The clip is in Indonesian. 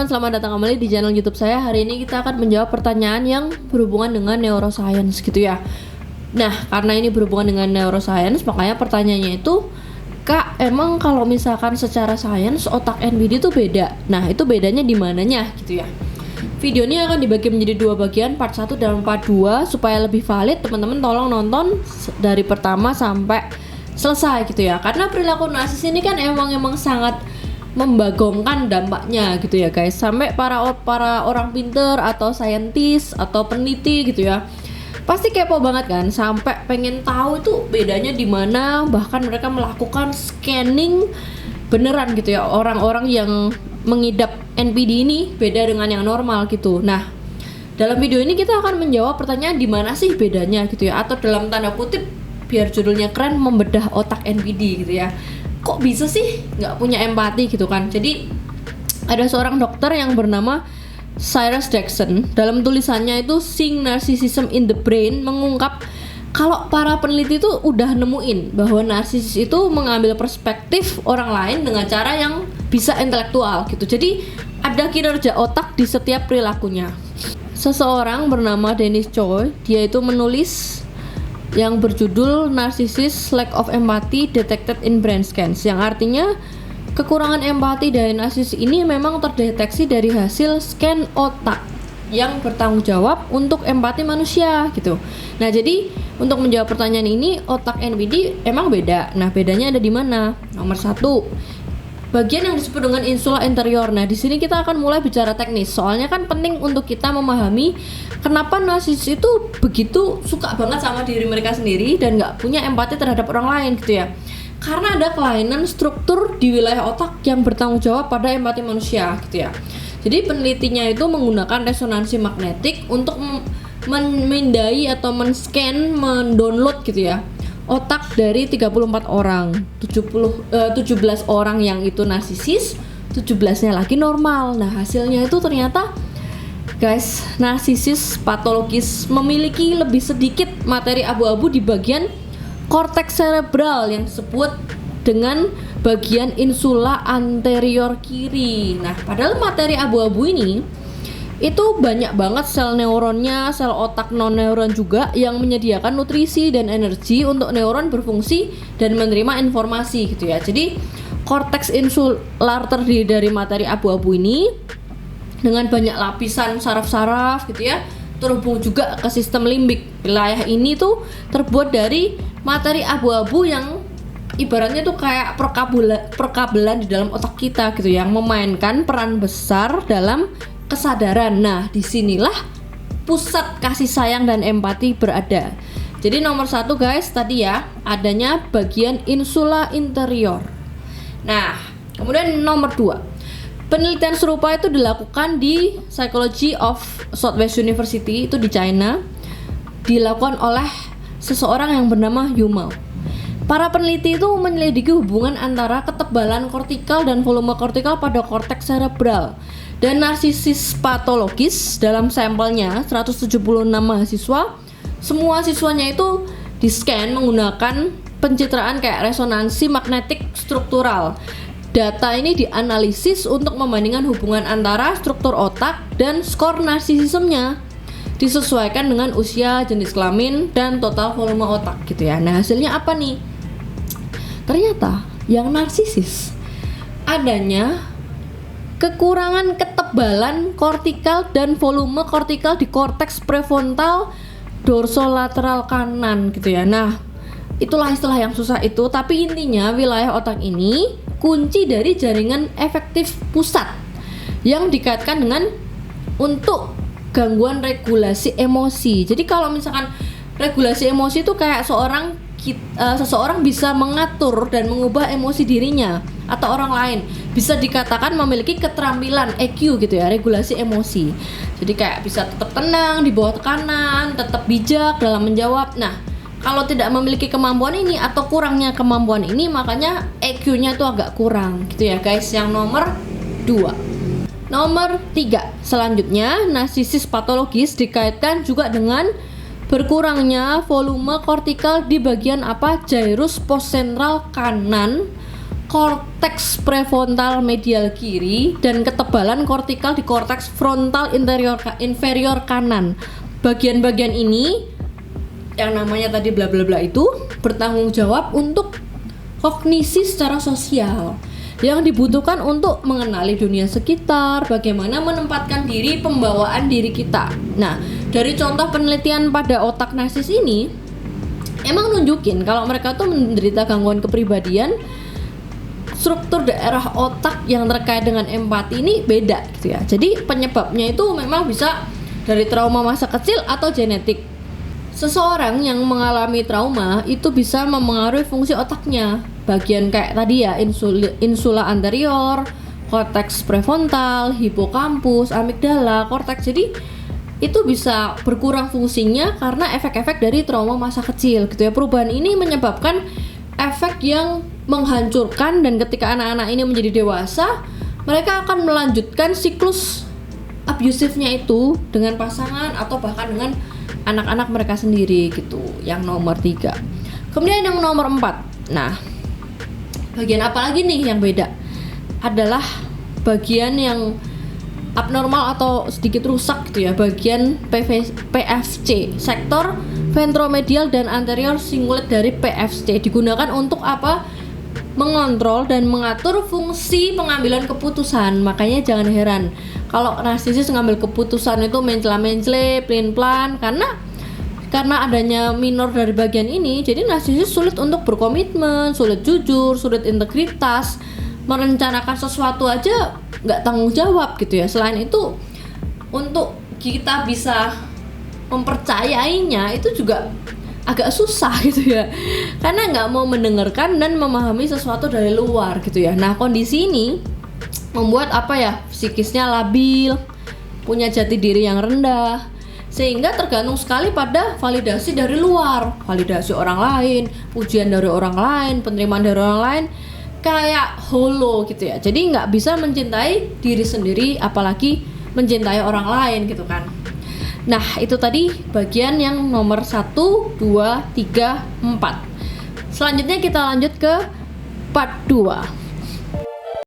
teman-teman, selamat datang kembali di channel YouTube saya. Hari ini kita akan menjawab pertanyaan yang berhubungan dengan neuroscience gitu ya. Nah, karena ini berhubungan dengan neuroscience, makanya pertanyaannya itu, Kak, emang kalau misalkan secara sains otak NPD itu beda. Nah, itu bedanya di mananya gitu ya. Video ini akan dibagi menjadi dua bagian, part 1 dan part 2. Supaya lebih valid, teman-teman tolong nonton dari pertama sampai selesai gitu ya. Karena perilaku narsis ini kan emang sangat membagongkan dampaknya gitu ya guys, sampai para orang pinter atau saintis atau peneliti gitu ya pasti kepo banget kan, sampai pengen tahu itu bedanya di mana. Bahkan mereka melakukan scanning beneran gitu ya, orang-orang yang mengidap NPD ini beda dengan yang normal gitu. Nah, dalam video ini kita akan menjawab pertanyaan di mana sih bedanya gitu ya, atau dalam tanda kutip biar judulnya keren, membedah otak NPD gitu ya. Kok bisa sih nggak punya empati gitu kan. Jadi ada seorang dokter yang bernama Cyrus Jackson, dalam tulisannya itu Seeing Narcissism in the Brain, mengungkap kalau para peneliti itu udah nemuin bahwa narsisis itu mengambil perspektif orang lain dengan cara yang bisa intelektual gitu. Jadi ada kinerja otak di setiap perilakunya. Seseorang bernama Dennis Choi, dia itu menulis yang berjudul Narcissist Lack of Empathy Detected in Brain Scans, yang artinya kekurangan empati dari narsis ini memang terdeteksi dari hasil scan otak yang bertanggung jawab untuk empati manusia gitu. Nah, jadi untuk menjawab pertanyaan ini, otak NPD emang beda. Nah, bedanya ada di mana? Nomor 1, bagian yang disebut dengan insula interior. Nah, di sini kita akan mulai bicara teknis. Soalnya kan penting untuk kita memahami kenapa narsis itu begitu suka banget sama diri mereka sendiri dan nggak punya empati terhadap orang lain gitu ya. Karena ada kelainan struktur di wilayah otak yang bertanggung jawab pada empati manusia gitu ya. Jadi penelitinya itu menggunakan resonansi magnetik untuk memindai atau men-scan, mendownload gitu ya, otak dari 34 orang, 17 orang yang itu narsisis, 17-nya lagi normal. Nah, hasilnya itu ternyata guys, narsisis patologis memiliki lebih sedikit materi abu-abu di bagian korteks cerebral yang disebut dengan bagian insula anterior kiri. Nah, padahal materi abu-abu ini itu banyak banget sel neuronnya, sel otak non-neuron juga yang menyediakan nutrisi dan energi untuk neuron berfungsi dan menerima informasi gitu ya. Jadi korteks insular terdiri dari materi abu-abu ini dengan banyak lapisan saraf-saraf gitu ya, terhubung juga ke sistem limbik. Wilayah ini tuh terbuat dari materi abu-abu yang ibaratnya tuh kayak perkabelan di dalam otak kita gitu, yang memainkan peran besar dalam kesadaran. Nah, disinilah pusat kasih sayang dan empati berada. Jadi nomor 1 guys, tadi ya, adanya bagian insula interior. Nah, kemudian nomor 2, penelitian serupa itu dilakukan di Psychology of Southwest University, itu di China, dilakukan oleh seseorang yang bernama Yu Mao. Para peneliti itu menyelidiki hubungan antara ketebalan kortikal dan volume kortikal pada korteks cerebral dan narsisis patologis. Dalam sampelnya 176 mahasiswa, semua siswanya itu di-scan menggunakan pencitraan kayak resonansi magnetik struktural. Data ini dianalisis untuk membandingkan hubungan antara struktur otak dan skor narsisismenya, disesuaikan dengan usia, jenis kelamin, dan total volume otak gitu ya. Nah, hasilnya apa nih? Ternyata yang narsisis adanya kekurangan ketebalan kortikal dan volume kortikal di korteks prefrontal dorsolateral kanan gitu ya. Nah, itulah istilah yang susah itu, tapi intinya wilayah otak ini kunci dari jaringan efektif pusat yang dikaitkan dengan untuk gangguan regulasi emosi. Jadi kalau misalkan regulasi emosi itu kayak seseorang bisa mengatur dan mengubah emosi dirinya atau orang lain, bisa dikatakan memiliki keterampilan EQ gitu ya, regulasi emosi. Jadi kayak bisa tetap tenang di bawah tekanan, tetap bijak dalam menjawab. Nah, kalau tidak memiliki kemampuan ini atau kurangnya kemampuan ini, makanya EQ-nya tuh agak kurang gitu ya guys. Yang nomor 2. Nomor 3, selanjutnya narsisis patologis dikaitkan juga dengan berkurangnya volume kortikal di bagian gyrus postsentral kanan korteks prefrontal medial kiri dan ketebalan kortikal di korteks frontal inferior kanan. Bagian-bagian ini yang namanya tadi bla bla bla itu bertanggung jawab untuk kognisi secara sosial yang dibutuhkan untuk mengenali dunia sekitar, bagaimana menempatkan diri, pembawaan diri kita. Nah, dari contoh penelitian pada otak narsis ini emang nunjukin kalau mereka tuh menderita gangguan kepribadian, struktur daerah otak yang terkait dengan empati ini beda gitu ya. Jadi penyebabnya itu memang bisa dari trauma masa kecil atau genetik. Seseorang yang mengalami trauma itu bisa memengaruhi fungsi otaknya. Bagian kayak tadi ya, insula anterior, korteks prefrontal, hipokampus, amigdala, korteks. Jadi itu bisa berkurang fungsinya karena efek-efek dari trauma masa kecil gitu ya. Perubahan ini menyebabkan efek yang menghancurkan, dan ketika anak-anak ini menjadi dewasa, mereka akan melanjutkan siklus abusifnya itu dengan pasangan atau bahkan dengan anak-anak mereka sendiri gitu. Yang nomor 3. Kemudian yang nomor 4. Nah, bagian apa lagi nih yang beda? Adalah bagian yang abnormal atau sedikit rusak gitu ya, bagian PFC, sektor ventromedial dan anterior cingulate dari PFC digunakan untuk apa? Mengontrol dan mengatur fungsi pengambilan keputusan. Makanya jangan heran kalau narsisis ngambil keputusan itu mencela-mencele, pelin-pelan, karena adanya minor dari bagian ini. Jadi narsisis sulit untuk berkomitmen, sulit jujur, sulit integritas, merencanakan sesuatu aja nggak tanggung jawab gitu ya. Selain itu, untuk kita bisa mempercayainya itu juga agak susah gitu ya, karena nggak mau mendengarkan dan memahami sesuatu dari luar gitu ya. Nah, kondisi ini membuat apa ya, psikisnya labil, punya jati diri yang rendah, sehingga tergantung sekali pada validasi dari luar, validasi orang lain, pujian dari orang lain, penerimaan dari orang lain, kayak holo gitu ya. Jadi nggak bisa mencintai diri sendiri, apalagi mencintai orang lain gitu kan. Nah, itu tadi bagian yang nomor 1, 2, 3, 4. Selanjutnya kita lanjut ke part 2.